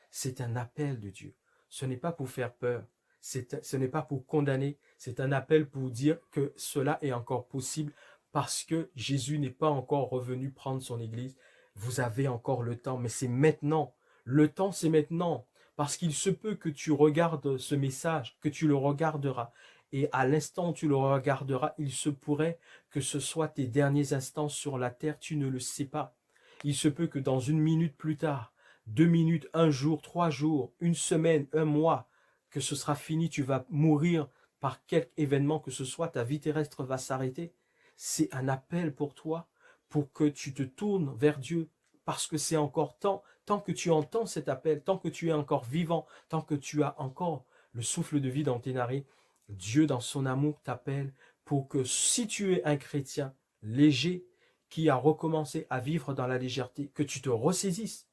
C'est un appel de Dieu. Ce n'est pas pour faire peur, ce n'est pas pour condamner, c'est un appel pour dire que cela est encore possible parce que Jésus n'est pas encore revenu prendre son Église. Vous avez encore le temps, mais c'est maintenant. Le temps, c'est maintenant. Parce qu'il se peut que tu regardes ce message, que tu le regarderas. Et à l'instant où tu le regarderas, il se pourrait que ce soit tes derniers instants sur la terre, tu ne le sais pas. Il se peut que dans une minute plus tard, 2 minutes, un jour, 3 jours, une semaine, un mois, que ce sera fini, tu vas mourir par quelque événement que ce soit, ta vie terrestre va s'arrêter. C'est un appel pour toi, pour que tu te tournes vers Dieu, parce que c'est encore temps, tant que tu entends cet appel, tant que tu es encore vivant, tant que tu as encore le souffle de vie dans tes narines, Dieu dans son amour t'appelle pour que si tu es un chrétien léger, qui a recommencé à vivre dans la légèreté, que tu te ressaisisses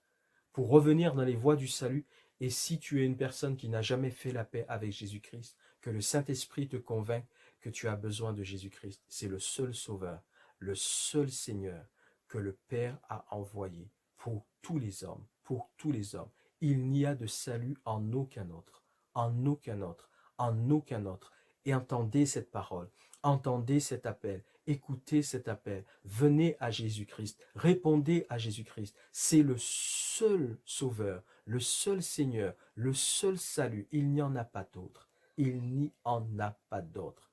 pour revenir dans les voies du salut. Et si tu es une personne qui n'a jamais fait la paix avec Jésus-Christ, que le Saint-Esprit te convainc que tu as besoin de Jésus-Christ. C'est le seul Sauveur, le seul Seigneur que le Père a envoyé pour tous les hommes, pour tous les hommes. Il n'y a de salut en aucun autre, en aucun autre, en aucun autre. Et entendez cette parole, entendez cet appel, écoutez cet appel, venez à Jésus-Christ, répondez à Jésus-Christ. C'est le seul Sauveur, le seul Seigneur, le seul salut. Il n'y en a pas d'autre. Il n'y en a pas d'autre.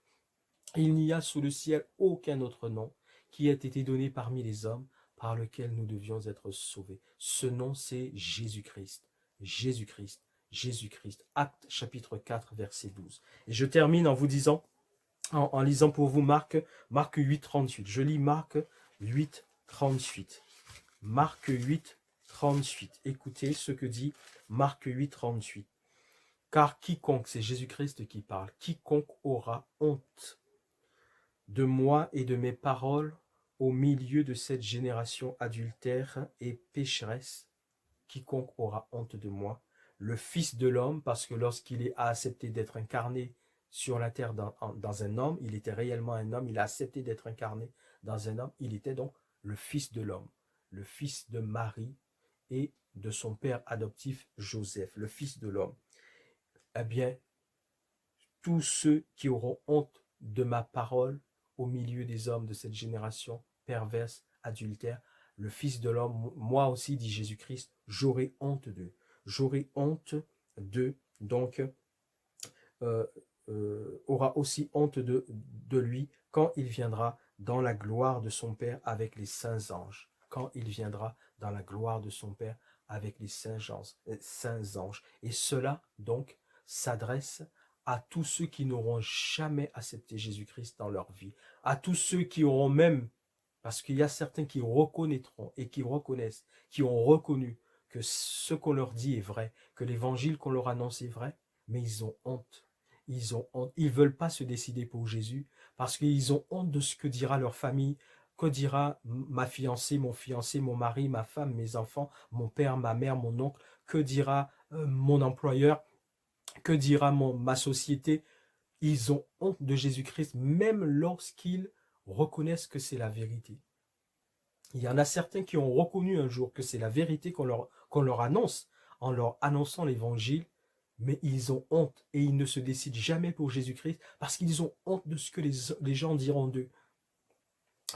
Il n'y a sous le ciel aucun autre nom qui ait été donné parmi les hommes par lequel nous devions être sauvés. Ce nom, c'est Jésus-Christ. Jésus-Christ. Jésus-Christ. Acte chapitre 4, verset 12. Et je termine en vous disant, en lisant pour vous Marc 8, 38. Je lis Marc 8, 38. Marc 8, 38. Écoutez ce que dit Marc 8, 38. Car quiconque, c'est Jésus-Christ qui parle, quiconque aura honte de moi et de mes paroles au milieu de cette génération adultère et pécheresse, quiconque aura honte de moi. Le Fils de l'homme, parce que lorsqu'il a accepté d'être incarné sur la terre dans un homme, il était réellement un homme, il a accepté d'être incarné dans un homme, il était donc le Fils de l'homme, le Fils de Marie et de son père adoptif Joseph, le Fils de l'homme. Eh bien, tous ceux qui auront honte de ma parole au milieu des hommes de cette génération perverse, adultère, le Fils de l'homme, moi aussi, dit Jésus-Christ, j'aurai honte d'eux. J'aurai honte d'eux, donc aura aussi honte de lui quand il viendra dans la gloire de son Père avec les saints anges. Quand il viendra dans la gloire de son Père avec les saints anges. Et cela, donc, s'adresse à tous ceux qui n'auront jamais accepté Jésus-Christ dans leur vie, à tous ceux qui auront même, parce qu'il y a certains qui reconnaîtront et qui reconnaissent, qui ont reconnu que ce qu'on leur dit est vrai, que l'évangile qu'on leur annonce est vrai, mais ils ont honte. Ils ont honte. Ils ne veulent pas se décider pour Jésus parce qu'ils ont honte de ce que dira leur famille, que dira ma fiancée, mon fiancé, mon mari, ma femme, mes enfants, mon père, ma mère, mon oncle, que dira mon employeur, que dira ma société. Ils ont honte de Jésus-Christ même lorsqu'ils reconnaissent que c'est la vérité. Il y en a certains qui ont reconnu un jour que c'est la vérité qu'on leur annonce en leur annonçant l'évangile, mais ils ont honte et ils ne se décident jamais pour Jésus-Christ parce qu'ils ont honte de ce que les gens diront d'eux.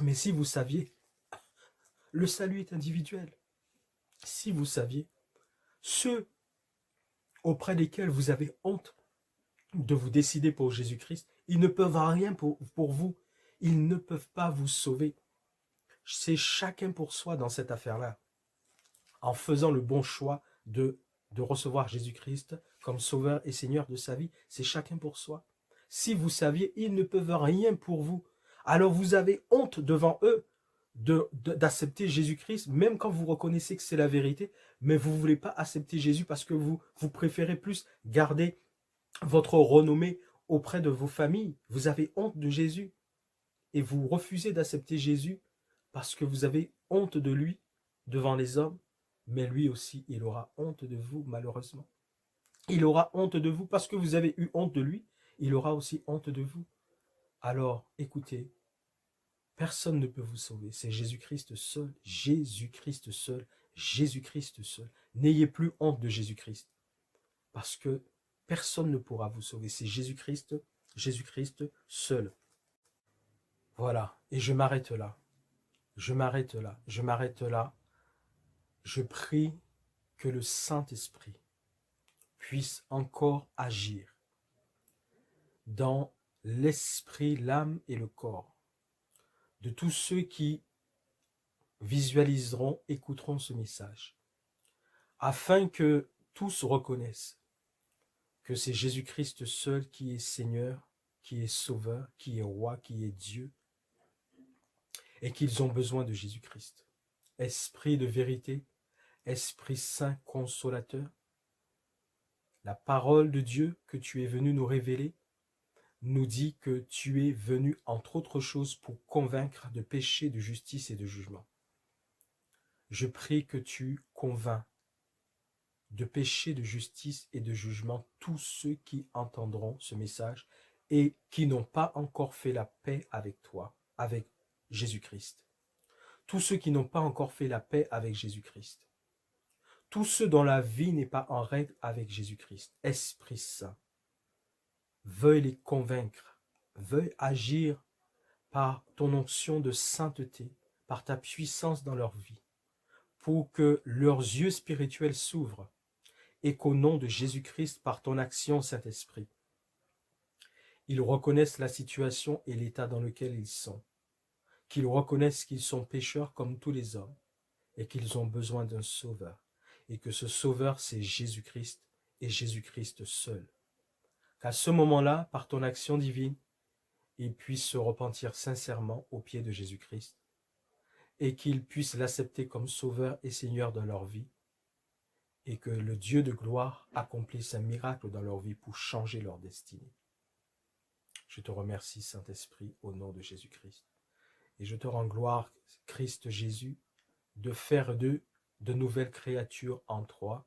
Mais si vous saviez, le salut est individuel. Si vous saviez, ceux auprès desquels vous avez honte de vous décider pour Jésus-Christ, ils ne peuvent rien pour vous. Ils ne peuvent pas vous sauver. C'est chacun pour soi dans cette affaire-là. En faisant le bon choix de recevoir Jésus-Christ comme sauveur et seigneur de sa vie, c'est chacun pour soi. Si vous saviez, ils ne peuvent rien pour vous. Alors vous avez honte devant eux d'accepter Jésus-Christ, même quand vous reconnaissez que c'est la vérité, mais vous ne voulez pas accepter Jésus parce que vous préférez plus garder votre renommée auprès de vos familles. Vous avez honte de Jésus et vous refusez d'accepter Jésus parce que vous avez honte de lui devant les hommes, mais lui aussi, il aura honte de vous, malheureusement. Il aura honte de vous parce que vous avez eu honte de lui, il aura aussi honte de vous. Alors, écoutez, personne ne peut vous sauver, c'est Jésus-Christ seul, Jésus-Christ seul, Jésus-Christ seul. N'ayez plus honte de Jésus-Christ, parce que personne ne pourra vous sauver, c'est Jésus-Christ, Jésus-Christ seul. Voilà, et je m'arrête là. Je m'arrête là. Je m'arrête là. Je prie que le Saint-Esprit puisse encore agir dans l'esprit, l'âme et le corps de tous ceux qui visualiseront, écouteront ce message, afin que tous reconnaissent que c'est Jésus-Christ seul qui est Seigneur, qui est Sauveur, qui est Roi, qui est Dieu, et qu'ils ont besoin de Jésus-Christ. Esprit de vérité, Esprit Saint consolateur, la parole de Dieu que tu es venu nous révéler nous dit que tu es venu, entre autres choses, pour convaincre de péché, de justice et de jugement. Je prie que tu convaincs de péché, de justice et de jugement tous ceux qui entendront ce message et qui n'ont pas encore fait la paix avec toi, avec Jésus-Christ. Tous ceux qui n'ont pas encore fait la paix avec Jésus-Christ. Tous ceux dont la vie n'est pas en règle avec Jésus-Christ. Esprit Saint, veuille les convaincre, veuille agir par ton onction de sainteté, par ta puissance dans leur vie, pour que leurs yeux spirituels s'ouvrent et qu'au nom de Jésus-Christ, par ton action, Saint-Esprit, ils reconnaissent la situation et l'état dans lequel ils sont, qu'ils reconnaissent qu'ils sont pécheurs comme tous les hommes et qu'ils ont besoin d'un sauveur, et que ce sauveur, c'est Jésus-Christ et Jésus-Christ seul. Qu'à ce moment-là, par ton action divine, ils puissent se repentir sincèrement aux pieds de Jésus-Christ et qu'ils puissent l'accepter comme sauveur et Seigneur de leur vie et que le Dieu de gloire accomplisse un miracle dans leur vie pour changer leur destinée. Je te remercie, Saint-Esprit, au nom de Jésus-Christ. Et je te rends gloire, Christ Jésus, de faire d'eux de nouvelles créatures en toi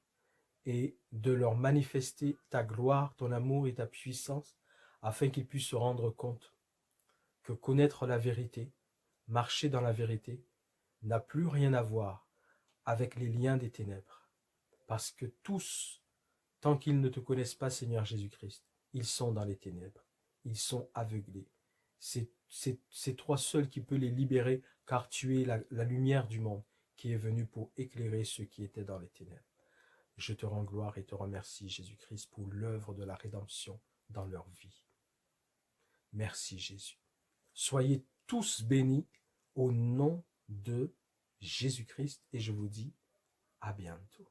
et de leur manifester ta gloire, ton amour et ta puissance, afin qu'ils puissent se rendre compte que connaître la vérité, marcher dans la vérité, n'a plus rien à voir avec les liens des ténèbres. Parce que tous, tant qu'ils ne te connaissent pas, Seigneur Jésus-Christ, ils sont dans les ténèbres, ils sont aveuglés. C'est toi seul qui peux les libérer, car tu es la lumière du monde qui est venue pour éclairer ceux qui étaient dans les ténèbres. Je te rends gloire et te remercie, Jésus-Christ, pour l'œuvre de la rédemption dans leur vie. Merci, Jésus. Soyez tous bénis au nom de Jésus-Christ et je vous dis à bientôt.